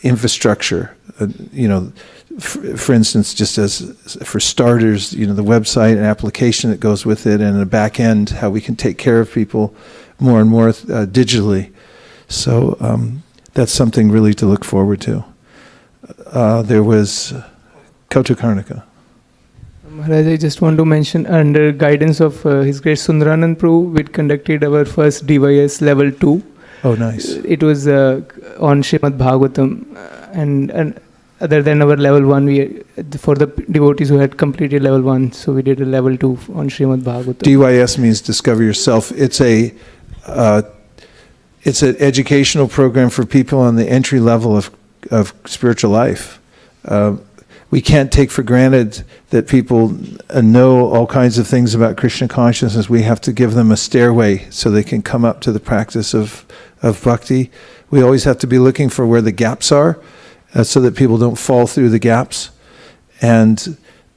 [SPEAKER 1] infrastructure. For instance, just as for starters, the website and application that goes with it, and a back end, how we can take care of people more and more digitally. So that's something really to look forward to. There was Kautukarnika.
[SPEAKER 15] Maharaj, I just want to mention, under guidance of His Grace Sundaranand Prabhu, we conducted our first DYS level 2.
[SPEAKER 1] Oh, nice.
[SPEAKER 15] It was on Srimad Bhagavatam, and other than our level 1, we for the devotees who had completed level 1, so we did a level 2 on Srimad Bhagavatam.
[SPEAKER 1] DYS means Discover Yourself. It's an educational program for people on the entry level of spiritual life. We can't take for granted that people know all kinds of things about Krishna consciousness. We have to give them a stairway so they can come up to the practice of bhakti. We always have to be looking for where the gaps are, so that people don't fall through the gaps. And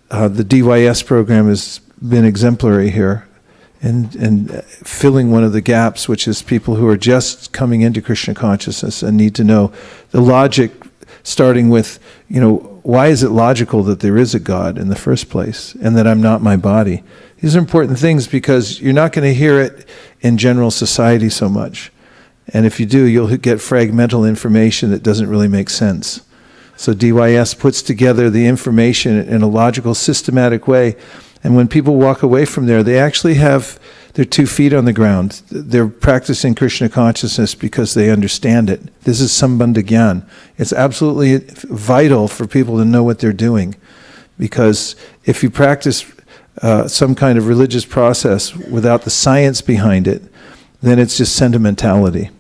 [SPEAKER 1] the DYS program has been exemplary here in filling one of the gaps, which is people who are just coming into Krishna consciousness and need to know the logic, starting with, why is it logical that there is a God in the first place and that I'm not my body? These are important things because you're not going to hear it in general society so much. And if you do, you'll get fragmental information that doesn't really make sense. So DYS puts together the information in a logical, systematic way. And when people walk away from there, they actually have their 2 feet on the ground. They're practicing Krishna consciousness because they understand it. This is Sambandha Gyan. It's absolutely vital for people to know what they're doing. Because if you practice some kind of religious process without the science behind it, then it's just sentimentality.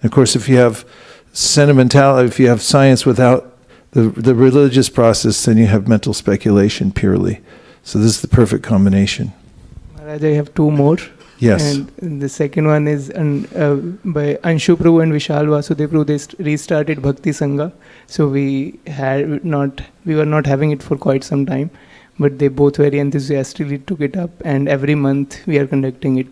[SPEAKER 1] And of course, if you have sentimentality, if you have science without the religious process, then you have mental speculation purely. So this is the perfect combination.
[SPEAKER 15] Maharaj, I have 2 more.
[SPEAKER 1] Yes.
[SPEAKER 15] And the second one is by Anshu Prabhu and Vishal Vasudev Prabhu. They restarted Bhakti Sangha. So we were not having it for quite some time, but they both very enthusiastically took it up. And every month we are conducting it,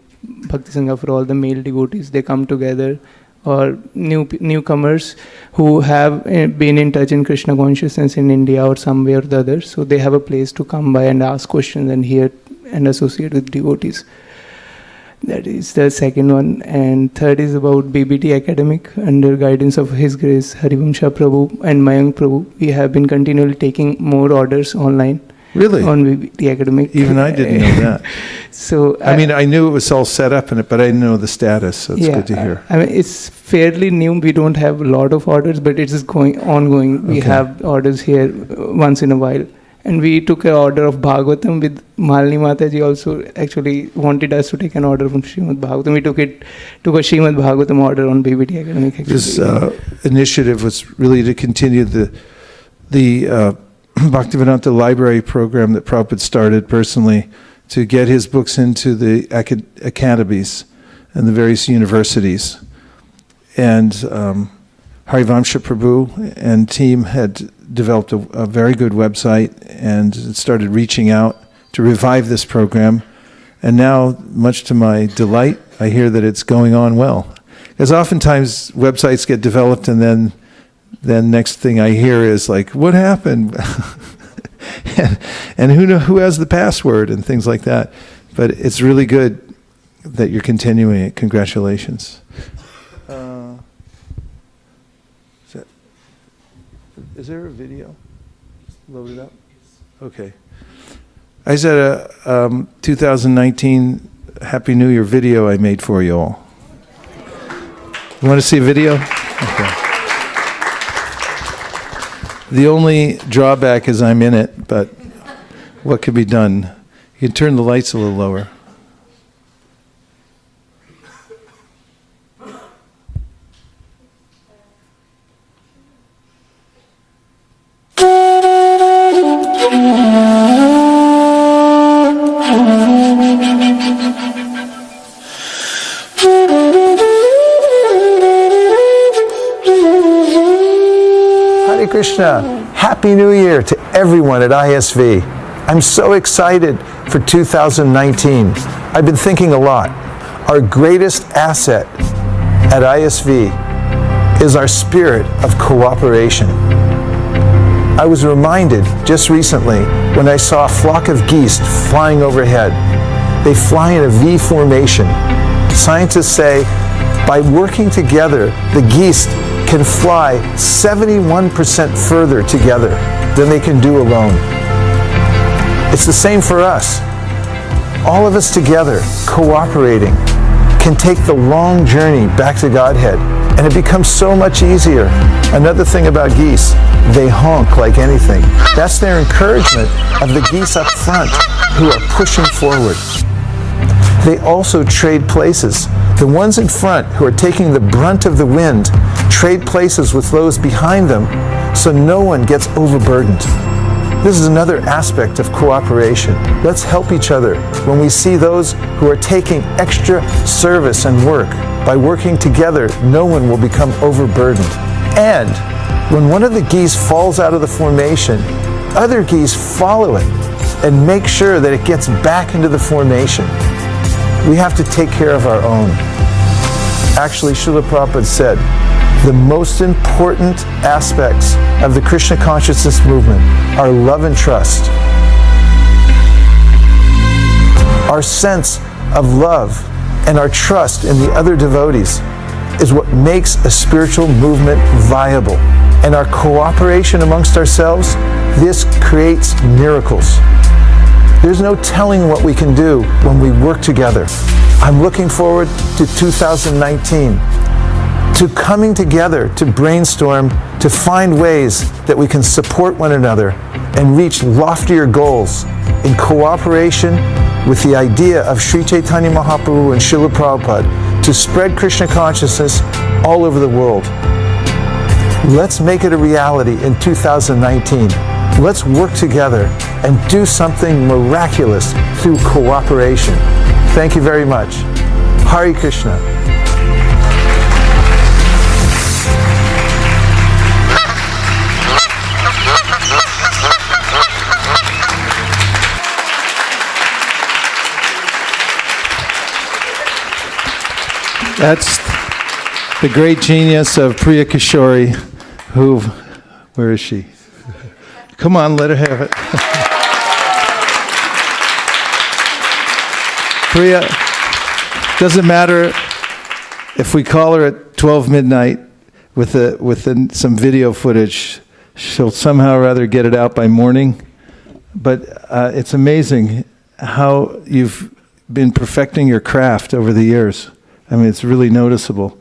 [SPEAKER 15] Bhakti Sangha, for all the male devotees. They come together, or newcomers who have been in touch in Krishna consciousness in India or somewhere or the other. So they have a place to come by and ask questions and hear and associate with devotees. That is the second one. And third is about BBT Academic under guidance of His Grace Harivamsha Prabhu and Mayank Prabhu. We have been continually taking more orders online.
[SPEAKER 1] Really?
[SPEAKER 15] On BBT Academic.
[SPEAKER 1] Even I didn't know that.
[SPEAKER 15] So
[SPEAKER 1] I mean, I knew it was all set up in it, but I didn't know the status, so it's good to hear.
[SPEAKER 15] I mean, it's fairly new. We don't have a lot of orders, but it is ongoing. We have orders here once in a while. And we took an order of Bhagavatam with Malini Mataji also actually wanted us to take an order from Srimad Bhagavatam. We took a Srimad Bhagavatam order on BBT Academic.
[SPEAKER 1] This initiative was really to continue the Bhaktivedanta Library program that Prabhupada started personally to get his books into the academies and the various universities. And Harivamsha Prabhu and team had developed a very good website and started reaching out to revive this program. And now, much to my delight, I hear that it's going on well. Because oftentimes websites get developed and then next thing I hear is like, what happened? and who has the password and things like that. But it's really good that you're continuing it. Congratulations. Is there a video loaded up? Okay. I said a 2019 Happy New Year video I made for you all. You want to see a video? Okay. The only drawback is I'm in it, but what could be done? You can turn the lights a little lower.
[SPEAKER 16] Krishna, Happy New Year to everyone at ISV. I'm so excited for 2019. I've been thinking a lot. Our greatest asset at ISV is our spirit of cooperation. I was reminded just recently when I saw a flock of geese flying overhead. They fly in a V formation. Scientists say by working together, the geese can fly 71% further together than they can do alone. It's the same for us. All of us together, cooperating, can take the long journey back to Godhead, and it becomes so much easier. Another thing about geese, they honk like anything. That's their encouragement of the geese up front who are pushing forward. They also trade places. The ones in front who are taking the brunt of the wind trade places with those behind them so no one gets overburdened. This is another aspect of cooperation. Let's help each other when we see those who are taking extra service and work. By working together, no one will become overburdened. And when one of the geese falls out of the formation, other geese follow it and make sure that it gets back into the formation. We have to take care of our own. Actually, Srila Prabhupada said, the most important aspects of the Krishna consciousness movement are love and trust. Our sense of love and our trust in the other devotees. is what makes a spiritual movement viable. And our cooperation amongst ourselves, this creates miracles. There's no telling what we can do when we work together. I'm looking forward to 2019, to coming together to brainstorm, to find ways that we can support one another and reach loftier goals in cooperation with the idea of Sri Chaitanya Mahaprabhu and Srila Prabhupada to spread Krishna consciousness all over the world. Let's make it a reality in 2019. Let's work together and do something miraculous through cooperation. Thank you very much. Hare Krishna.
[SPEAKER 1] That's the great genius of Priya Kishori, who, where is she? Come on, let her have it. Priya, doesn't matter if we call her at 12 midnight with some video footage, she'll somehow or other get it out by morning. But it's amazing how you've been perfecting your craft over the years. I mean, it's really noticeable.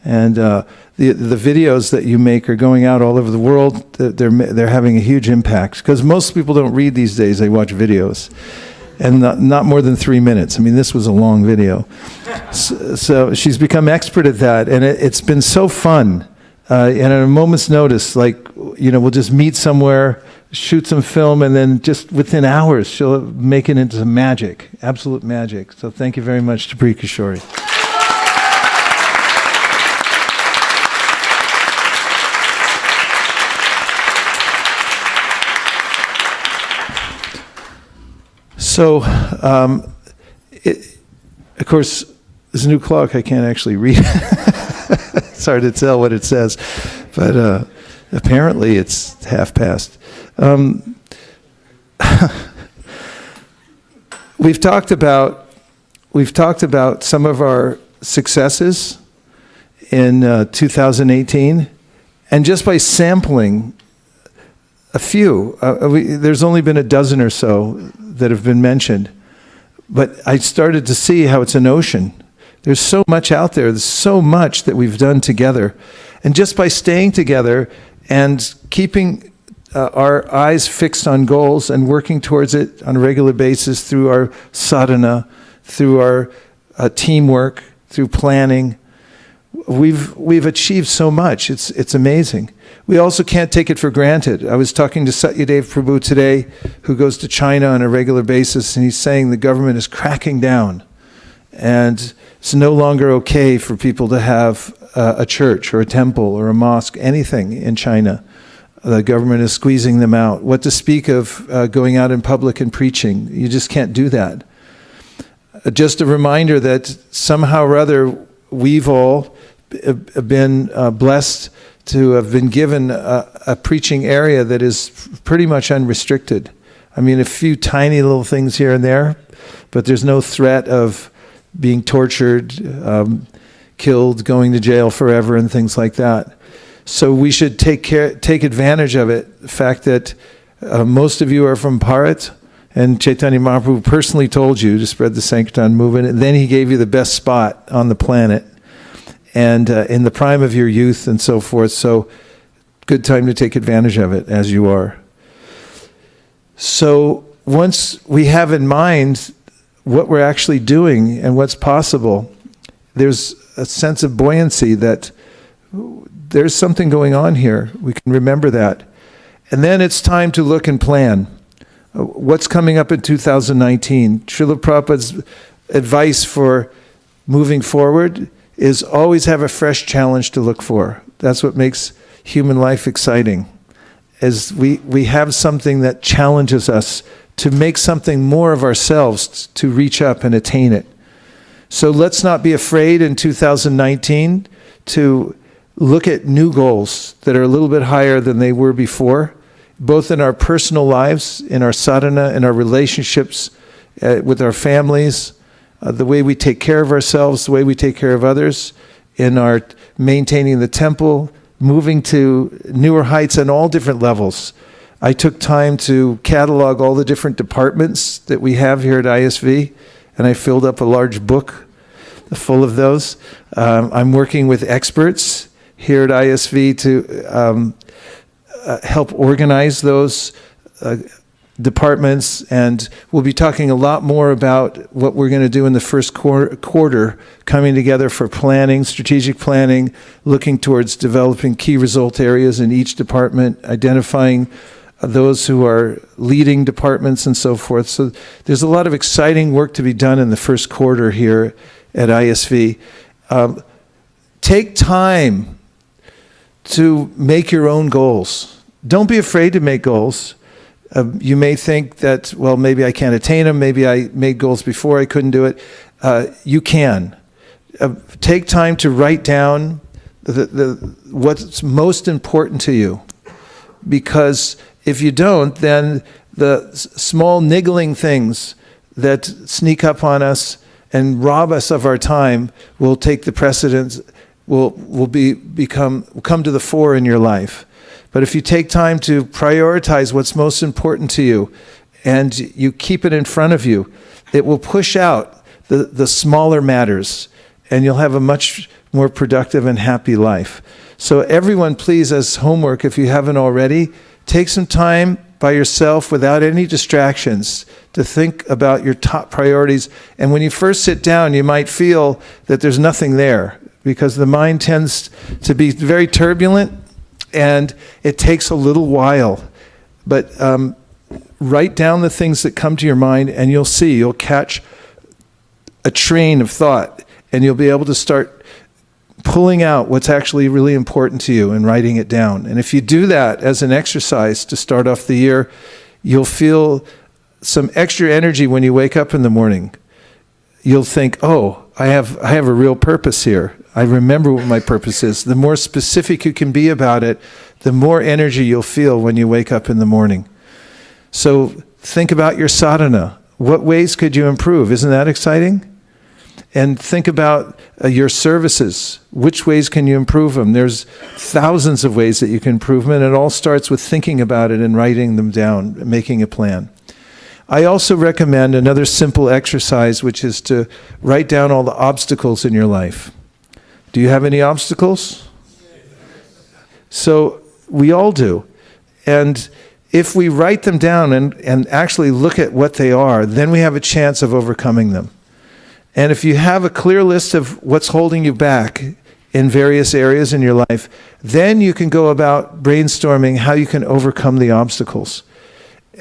[SPEAKER 1] And the videos that you make are going out all over the world. They're having a huge impact, because most people don't read these days, they watch videos. And not more than 3 minutes. I mean, this was a long video. So she's become expert at that, and it's been so fun. And at a moment's notice, like, we'll just meet somewhere, shoot some film, and then just within hours, she'll make it into magic, absolute magic. So thank you very much to Priya Kishori. So, of course, this new clock, I can't actually read. It's hard to tell what it says, but apparently it's past. We've talked about some of our successes in 2018, and just by sampling a few, there's only been a dozen or so that have been mentioned, but I started to see how it's an ocean. There's so much out there. There's so much that we've done together. And just by staying together and keeping our eyes fixed on goals and working towards it on a regular basis through our sadhana, through our teamwork, through planning, we've achieved so much. It's amazing. We also can't take it for granted. I was talking to Satyadev Prabhu today, who goes to China on a regular basis, and he's saying the government is cracking down. And it's no longer okay for people to have a church or a temple or a mosque, anything in China. The government is squeezing them out. What to speak of going out in public and preaching? You just can't do that. Just a reminder that somehow or other we've all been blessed to have been given a preaching area that is pretty much unrestricted. I mean, a few tiny little things here and there, but there's no threat of being tortured, killed, going to jail forever, and things like that. So we should take advantage of it. The fact that most of you are from Bharat, and Chaitanya Mahaprabhu personally told you to spread the Sankirtan movement, and then he gave you the best spot on the planet, and in the prime of your youth and so forth. So good time to take advantage of it as you are. So once we have in mind what we're actually doing and what's possible, there's a sense of buoyancy that there's something going on here. We can remember that. And then it's time to look and plan. What's coming up in 2019? Srila Prabhupada's advice for moving forward is always have a fresh challenge to look for. That's what makes human life exciting, is we have something that challenges us to make something more of ourselves, to reach up and attain it. So let's not be afraid in 2019 to look at new goals that are a little bit higher than they were before, both in our personal lives, in our sadhana, in our relationships with our families, the way we take care of ourselves, the way we take care of others,
[SPEAKER 16] in our maintaining the temple, moving to newer heights on all different levels. I took time to catalog all the different departments that we have here at ISV, and I filled up a large book full of those. I'm working with experts here at ISV to help organize those departments, and we'll be talking a lot more about what we're going to do in the first quarter, coming together for planning, strategic planning, looking towards developing key result areas in each department, identifying those who are leading departments and so forth. So there's a lot of exciting work to be done in the first quarter here at ISV. Take time to make your own goals. Don't be afraid to make goals. You may think that, well, maybe I can't attain them. Maybe I made goals before, I couldn't do it. You can. Take time to write down what's most important to you. Because if you don't, then the small niggling things that sneak up on us and rob us of our time will take the precedence, will come to the fore in your life. But if you take time to prioritize what's most important to you and you keep it in front of you, it will push out the smaller matters, and you'll have a much more productive and happy life. So everyone, please, as homework, if you haven't already, take some time by yourself without any distractions to think about your top priorities. And when you first sit down, you might feel that there's nothing there, because the mind tends to be very turbulent, and it takes a little while. But write down the things that come to your mind, and you'll catch a train of thought, and you'll be able to start pulling out what's actually really important to you and writing it down. And if you do that as an exercise to start off the year, you'll feel some extra energy when you wake up in the morning. You'll think, oh, I have a real purpose here. I remember what my purpose is. The more specific you can be about it, the more energy you'll feel when you wake up in the morning. So think about your sadhana. What ways could you improve? Isn't that exciting? And think about your services. Which ways can you improve them? There's thousands of ways that you can improve them, and it all starts with thinking about it and writing them down, making a plan. I also recommend another simple exercise, which is to write down all the obstacles in your life. Do you have any obstacles? So we all do. And if we write them down and actually look at what they are, then we have a chance of overcoming them. And if you have a clear list of what's holding you back in various areas in your life, then you can go about brainstorming how you can overcome the obstacles.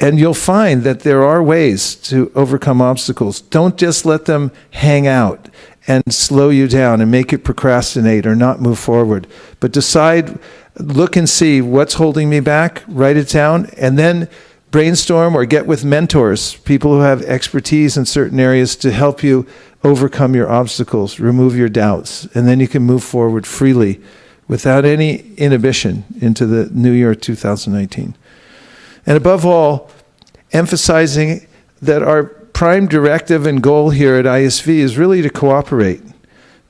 [SPEAKER 16] And you'll find that there are ways to overcome obstacles. Don't just let them hang out and slow you down and make you procrastinate or not move forward. But decide, look and see what's holding me back, write it down, and then brainstorm or get with mentors, people who have expertise in certain areas to help you overcome your obstacles, remove your doubts, and then you can move forward freely without any inhibition into the new year 2019. And above all, emphasizing that our prime directive and goal here at ISV is really to cooperate,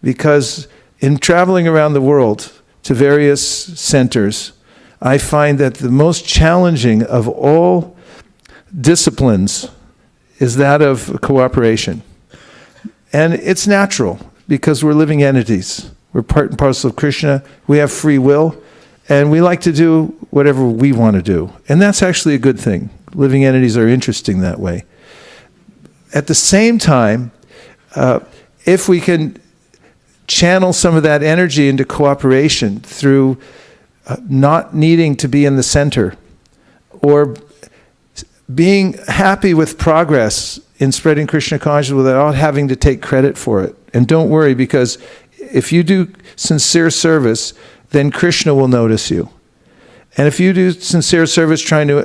[SPEAKER 16] because in traveling around the world to various centers, I find that the most challenging of all disciplines is that of cooperation. And it's natural, because we're living entities. We're part and parcel of Krishna. We have free will, and we like to do whatever we want to do. And that's actually a good thing. Living entities are interesting that way. At the same time, if we can channel some of that energy into cooperation through not needing to be in the center, or being happy with progress in spreading Krishna consciousness without having to take credit for it. And don't worry, because if you do sincere service, then Krishna will notice you. And if you do sincere service trying to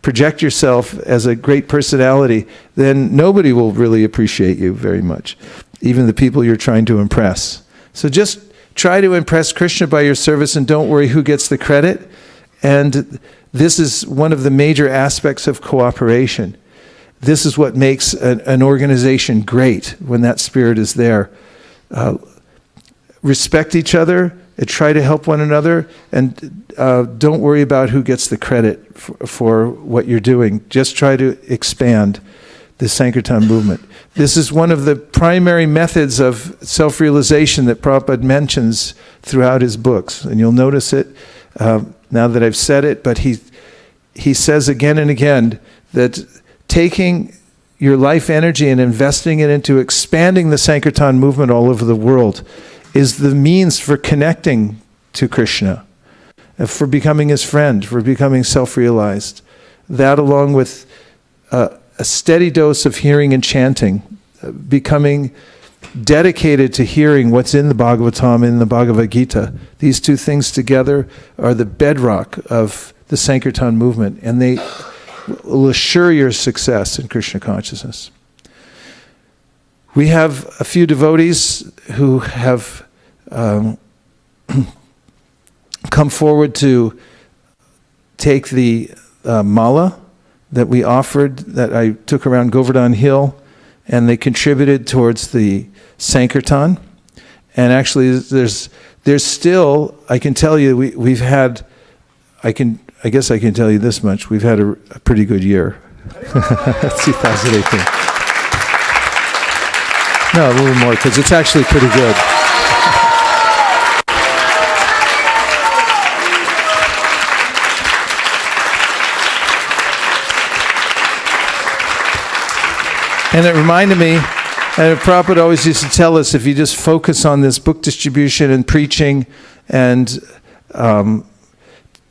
[SPEAKER 16] project yourself as a great personality, then nobody will really appreciate you very much, even the people you're trying to impress. So just try to impress Krishna by your service, and don't worry who gets the credit. And this is one of the major aspects of cooperation. This is what makes an organization great, when that spirit is there.
[SPEAKER 1] respect each other, and try to help one another, and don't worry about who gets the credit for what you're doing. Just try to expand the Sankirtan movement. This is one of the primary methods of self-realization that Prabhupada mentions throughout his books. And you'll notice it now that I've said it, but he says again and again that taking your life energy and investing it into expanding the Sankirtan movement all over the world is the means for connecting to Krishna, for becoming his friend, for becoming self-realized. That, along with a steady dose of hearing and chanting, becoming dedicated to hearing what's in the Bhagavatam, in the Bhagavad Gita. These two things together are the bedrock of the Sankirtan movement, and they will assure your success in Krishna consciousness. We have a few devotees who have come forward to take the mala that we offered, that I took around Govardhan Hill, and they contributed towards the Sankirtan. And actually, there's still, I can tell you, we've had, I guess I can tell you this much, we've had a pretty good year. 2018. No, a little more, because it's actually pretty good. And it reminded me, and Prabhupada always used to tell us, if you just focus on this book distribution and preaching and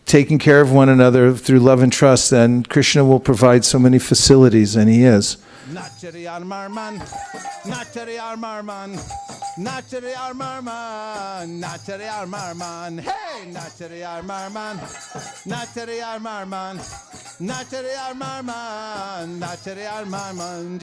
[SPEAKER 1] taking care of one another through love and trust, then Krishna will provide so many facilities, and he is.
[SPEAKER 17] Nachari Armarman, Nachari Armarman, Nachari Armarman, Nachari Armarman, hey, Nachari Armarman, Nachari Armarman, Nachari Armarman, Nachari Armarman.